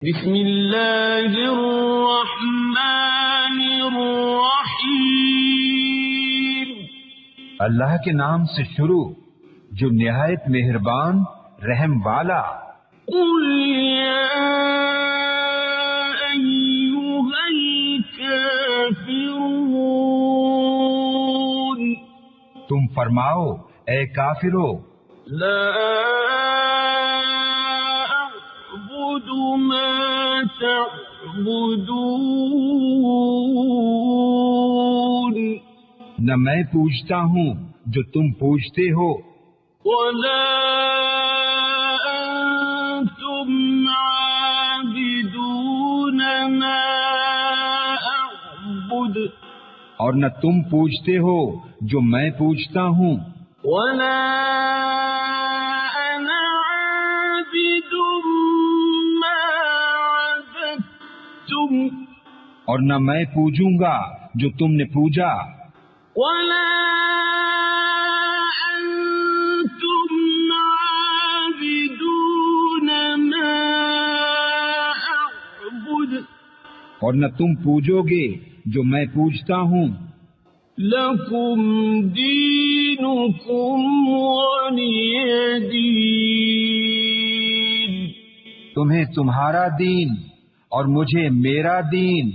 بسم اللہ الرحمن الرحیم، اللہ کے نام سے شروع جو نہایت مہربان رحم والا۔ قل یا ایھا الکافرون، تم فرماؤ اے کافرو، لا اعبد ما تعبدون، نہ میں پوجتا ہوں جو تم پوجتے ہو، ولا انتم عابدون ما اعبد، اور نہ تم پوجتے ہو جو میں پوجتا ہوں، ولا انا عابد ما عبدتم، اور نہ میں پوجوں گا جو تم نے پوجا، ولا انتم عابدون ما اعبد، اور نہ تم پوجو گے جو میں پوجتا ہوں۔ لکم دینکم ولی دین، تمہیں تمہارا دین اور مجھے میرا دین۔